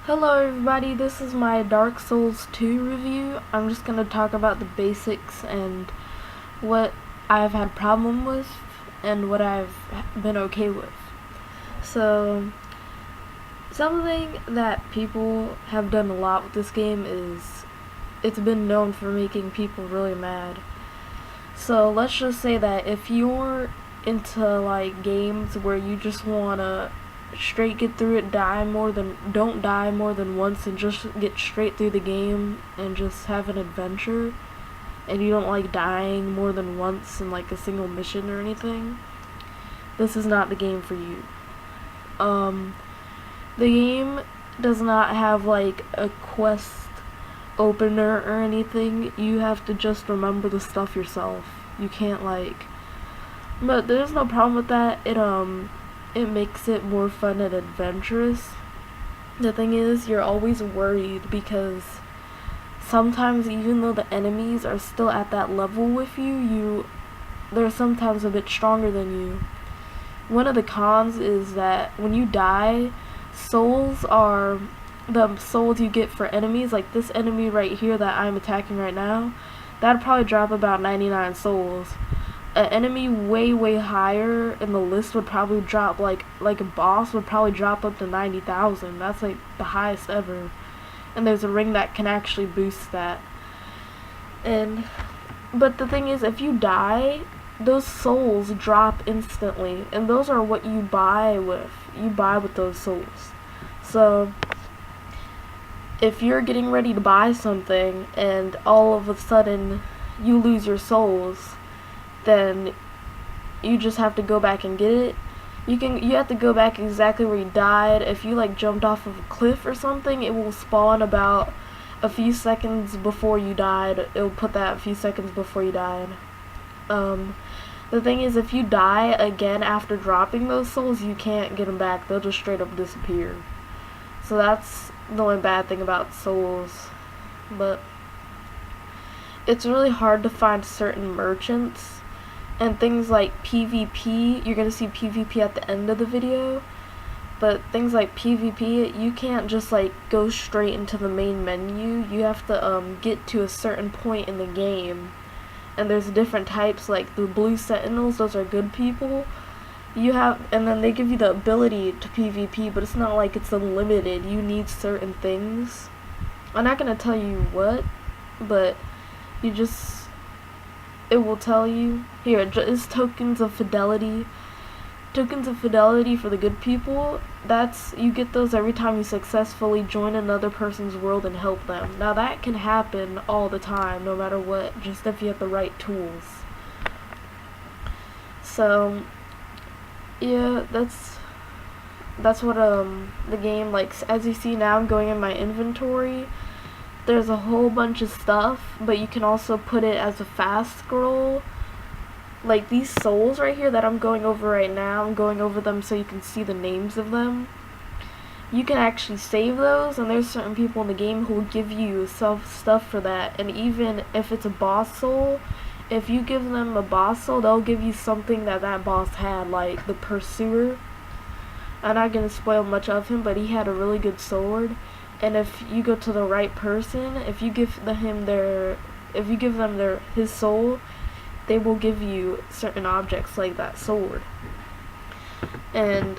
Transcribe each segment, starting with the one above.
Hello everybody, this is my Dark Souls 2 review. I'm just going to talk about the basics and what I've had problem with and what I've been okay with. So, something that people have done a lot with this game is it's been known for making people really mad. So let's just say that if you're into like games where you just wanna straight get through it, don't die more than once and just get straight through the game and just have an adventure, and you don't like dying more than once in like a single mission or anything, this is not the game for you. The game does not have like a quest opener or anything. You have to just remember the stuff yourself. You can't but there's no problem with that. It makes it more fun and adventurous. The thing is, you're always worried because sometimes even though the enemies are still at that level with you, they're sometimes a bit stronger than you. One of the cons is that when you die, souls are the souls you get for enemies. Like this enemy right here that I'm attacking right now, that'd probably drop about 99 souls. An enemy way higher in the list would probably drop like a boss would probably drop up to 90,000. That's like the highest ever. And there's a ring that can actually boost that. But the thing is, if you die, those souls drop instantly, and those are what you buy with. You buy with those souls. So if you're getting ready to buy something and all of a sudden you lose your souls, then you just have to go back and get it. You have to go back exactly where you died. If you like jumped off of a cliff or something, it will spawn about a few seconds before you died. It will put that a few seconds before you died. The thing is, if you die again after dropping those souls, you can't get them back. They'll just straight up disappear. So that's the only bad thing about souls. But it's really hard to find certain merchants. And things like PvP, you're going to see PvP at the end of the video, but things like PvP, you can't just like go straight into the main menu. You have to get to a certain point in the game, and there's different types, like the blue sentinels, those are good people. And then they give you the ability to PvP, but it's not like it's unlimited. You need certain things. I'm not going to tell you what, but it will tell you. Here, it's tokens of fidelity. Tokens of fidelity for the good people. You get those every time you successfully join another person's world and help them. Now that can happen all the time, no matter what, just if you have the right tools. So, yeah, that's what the game, like, as you see now, I'm going in my inventory. There's a whole bunch of stuff, but you can also put it as a fast scroll. Like these souls right here that I'm going over right now, I'm going over them so you can see the names of them. You can actually save those, and there's certain people in the game who will give you stuff for that. And even if it's a boss soul, if you give them a boss soul, they'll give you something that boss had, like the Pursuer. I'm not going to spoil much of him, but he had a really good sword. And if you go to the right person, if you give them his soul, they will give you certain objects like that sword. And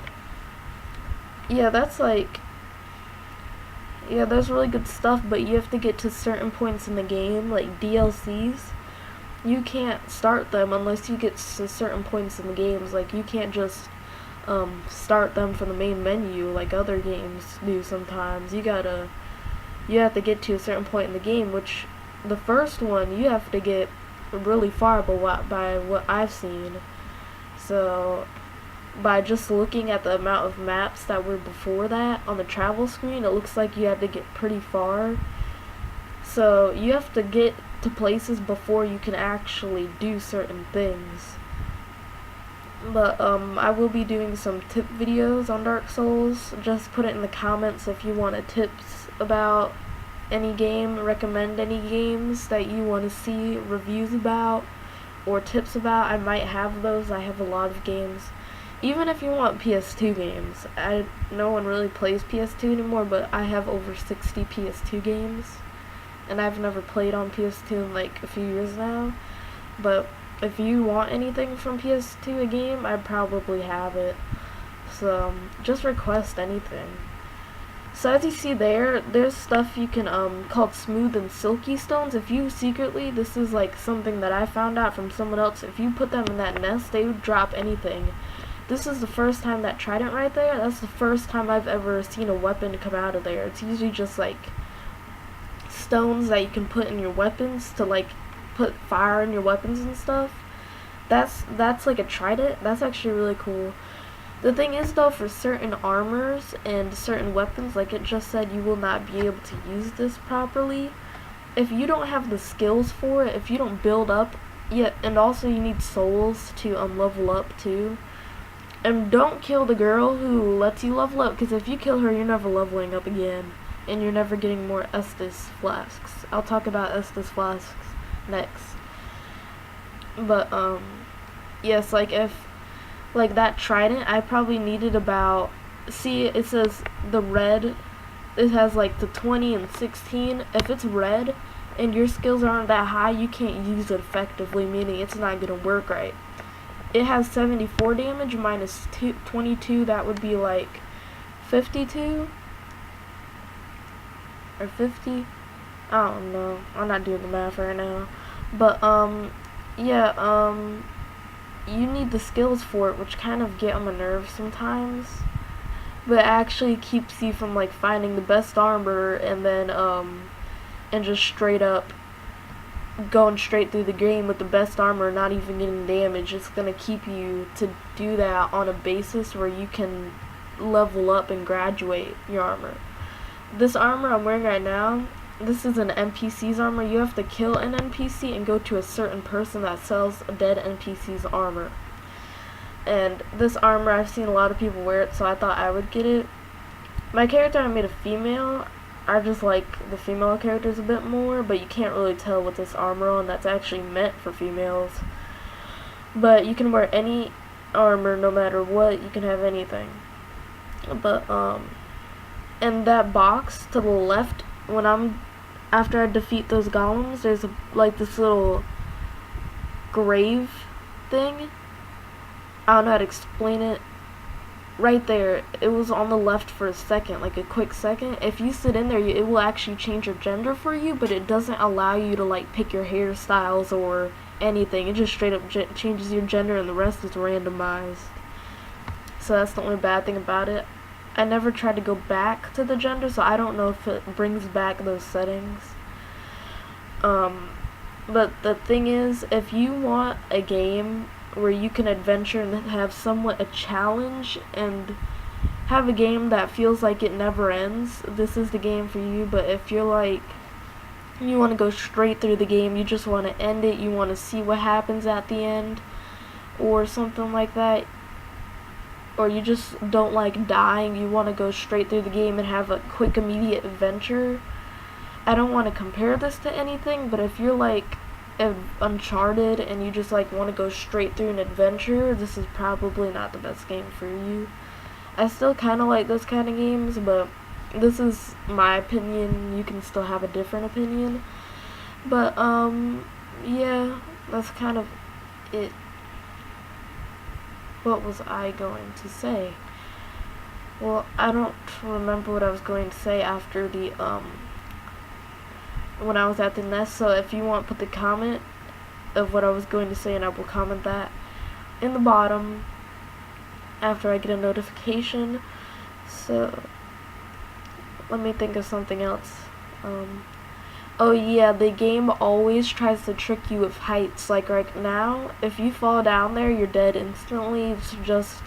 yeah, there's really good stuff, but you have to get to certain points in the game, like DLCs. You can't start them unless you get to certain points in the games. Like you can't just start them from the main menu like other games do sometimes. You have to get to a certain point in the game, which the first one you have to get really far by what I've seen. So by just looking at the amount of maps that were before that on the travel screen, it looks like you have to get pretty far. So you have to get to places before you can actually do certain things. But I will be doing some tip videos on Dark Souls. Just put it in the comments if you want tips about any game, recommend any games that you want to see reviews about or tips about. I might have those. I have a lot of games. even if you want PS2 games, no one really plays PS2 anymore, but I have over 60 PS2 games, and I've never played on PS2 in like a few years now. But if you want anything from PS2, a game, I probably have it. So just request anything. So as you see there's stuff you can called smooth and silky stones. If you secretly, this is like something that I found out from someone else, if you put them in that nest, they would drop anything. This is the first time that trident right there. That's the first time I've ever seen a weapon come out of there. It's usually just like stones that you can put in your weapons to like put fire in your weapons and stuff. That's like a trident. That's actually really cool. The thing is though, for certain armors and certain weapons, like it just said, you will not be able to use this properly. If you don't have the skills for it, if you don't build up yet, and also you need souls to level up too. And don't kill the girl who lets you level up, because if you kill her, you're never leveling up again, and you're never getting more Estus flasks. I'll talk about Estus flasks next. But yes, like if like that trident, I probably needed about, see it says the red, it has like the 20 and 16. If it's red and your skills aren't that high, you can't use it effectively, meaning it's not gonna work right. It has 74 damage minus 22, that would be like 52 or 50. I don't know, I'm not doing the math right now. But yeah, you need the skills for it, which kind of get on my nerves sometimes. But it actually keeps you from like finding the best armor and then and just straight up going straight through the game with the best armor, not even getting damage. It's gonna keep you to do that on a basis where you can level up and graduate your armor. This armor I'm wearing right now, this is an NPC's armor. You have to kill an NPC and go to a certain person that sells a dead NPC's armor. And this armor, I've seen a lot of people wear it, so I thought I would get it. My character I made a female. I just like the female characters a bit more, but you can't really tell with this armor on. That's actually meant for females. But you can wear any armor no matter what. You can have anything. But and that box to the left, after I defeat those golems, there's like this little grave thing. I don't know how to explain it. Right there, it was on the left for a second, like a quick second. If you sit in there, it will actually change your gender for you, but it doesn't allow you to like pick your hairstyles or anything. It just straight up changes your gender, and the rest is randomized. So that's the only bad thing about it. I never tried to go back to the gender, so I don't know if it brings back those settings. But the thing is, if you want a game where you can adventure and have somewhat a challenge and have a game that feels like it never ends, this is the game for you. But if you're like, you want to go straight through the game, you just want to end it, you want to see what happens at the end or something like that, or you just don't like dying, you want to go straight through the game and have a quick immediate adventure, I don't want to compare this to anything, but if you're like Uncharted and you just like want to go straight through an adventure, this is probably not the best game for you. I still kind of like those kind of games, but this is my opinion. You can still have a different opinion. But yeah, that's kind of it. What was I going to say? Well, I don't remember what I was going to say after the when I was at the nest, so if you want, put the comment of what I was going to say and I will comment that in the bottom after I get a notification. So let me think of something else. Oh yeah, the game always tries to trick you with heights. Like right now, if you fall down there, you're dead instantly. It's just,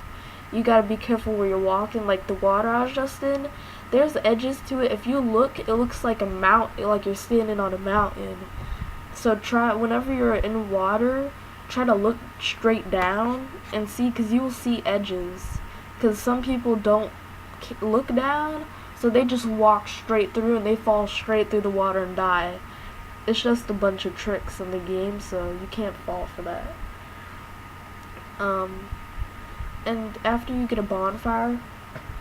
you gotta be careful where you're walking. Like the water I was just in, there's edges to it. If you look, it looks like a mountain, like you're standing on a mountain. So try, whenever you're in water, try to look straight down and see, because you will see edges. Because some people don't look down, so they just walk straight through and they fall straight through the water and die. It's just a bunch of tricks in the game, so you can't fall for that. and after you get a bonfire,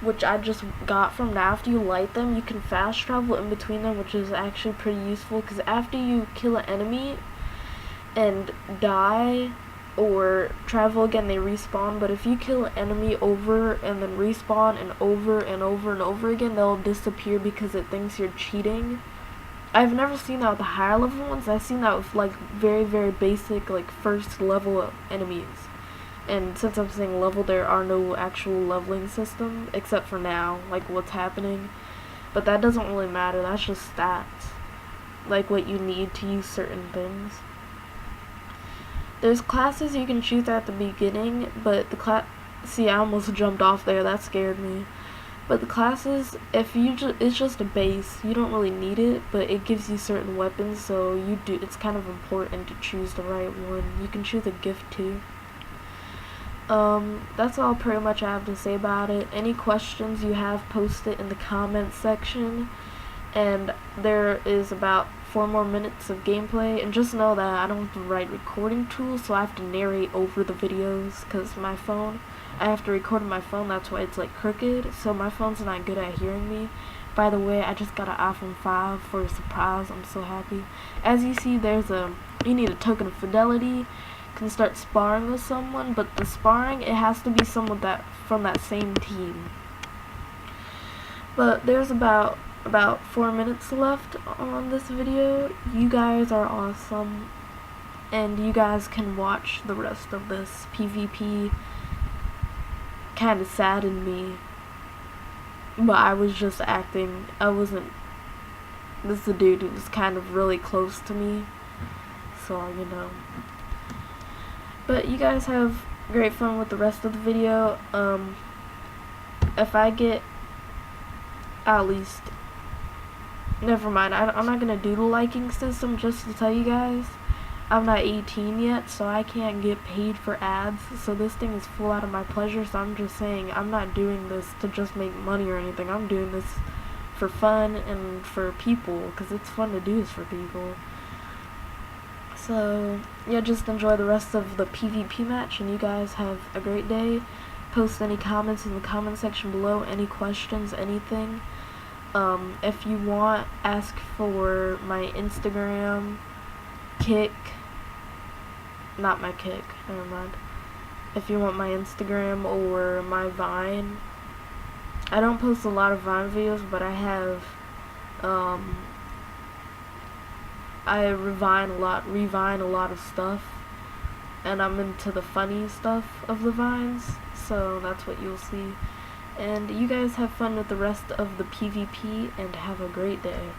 which I just got from now, after you light them, you can fast travel in between them, which is actually pretty useful, because after you kill an enemy and die or travel again, they respawn. But if you kill an enemy over and then respawn and over and over and over again, they'll disappear because it thinks you're cheating. I've never seen that with the higher level ones. I've seen that with like very, very basic, like first level enemies. And since I'm saying level, there are no actual leveling system, except for now, like what's happening. But that doesn't really matter, that's just stats. Like what you need to use certain things. There's classes you can choose at the beginning, but the see, I almost jumped off there, that scared me. But the classes, it's just a base, you don't really need it, but it gives you certain weapons, so it's kind of important to choose the right one. You can choose a gift too. That's all pretty much I have to say about it. Any questions you have, post it in the comments section. And there is about 4 more minutes of gameplay, and just know that I don't have the right recording tools, so I have to narrate over the videos, because my phone, I have to record on my phone, that's why it's like crooked, so my phone's not good at hearing me. By the way, I just got an iPhone 5 for a surprise, I'm so happy. As you see, you need a token of fidelity. Can start sparring with someone, but the sparring, it has to be someone from that same team. But there's about 4 minutes left on this video. You guys are awesome, and you guys can watch the rest of this. PvP kind of saddened me, but I was just acting. This is a dude who was kind of really close to me, so you know. But you guys have great fun with the rest of the video. If I get at least, never mind, I'm not gonna do the liking system, just to tell you guys. I'm not 18 yet, so I can't get paid for ads, so this thing is full out of my pleasure, so I'm just saying, I'm not doing this to just make money or anything. I'm doing this for fun and for people, because it's fun to do this for people. So, yeah, just enjoy the rest of the PvP match, and you guys have a great day. Post any comments in the comment section below, any questions, anything. If you want, ask for my Instagram, not my kick, never mind. If you want my Instagram or my Vine, I don't post a lot of Vine videos, but I have, I revine a lot of stuff, and I'm into the funny stuff of the Vines, so that's what you'll see. And you guys have fun with the rest of the PvP, and have a great day.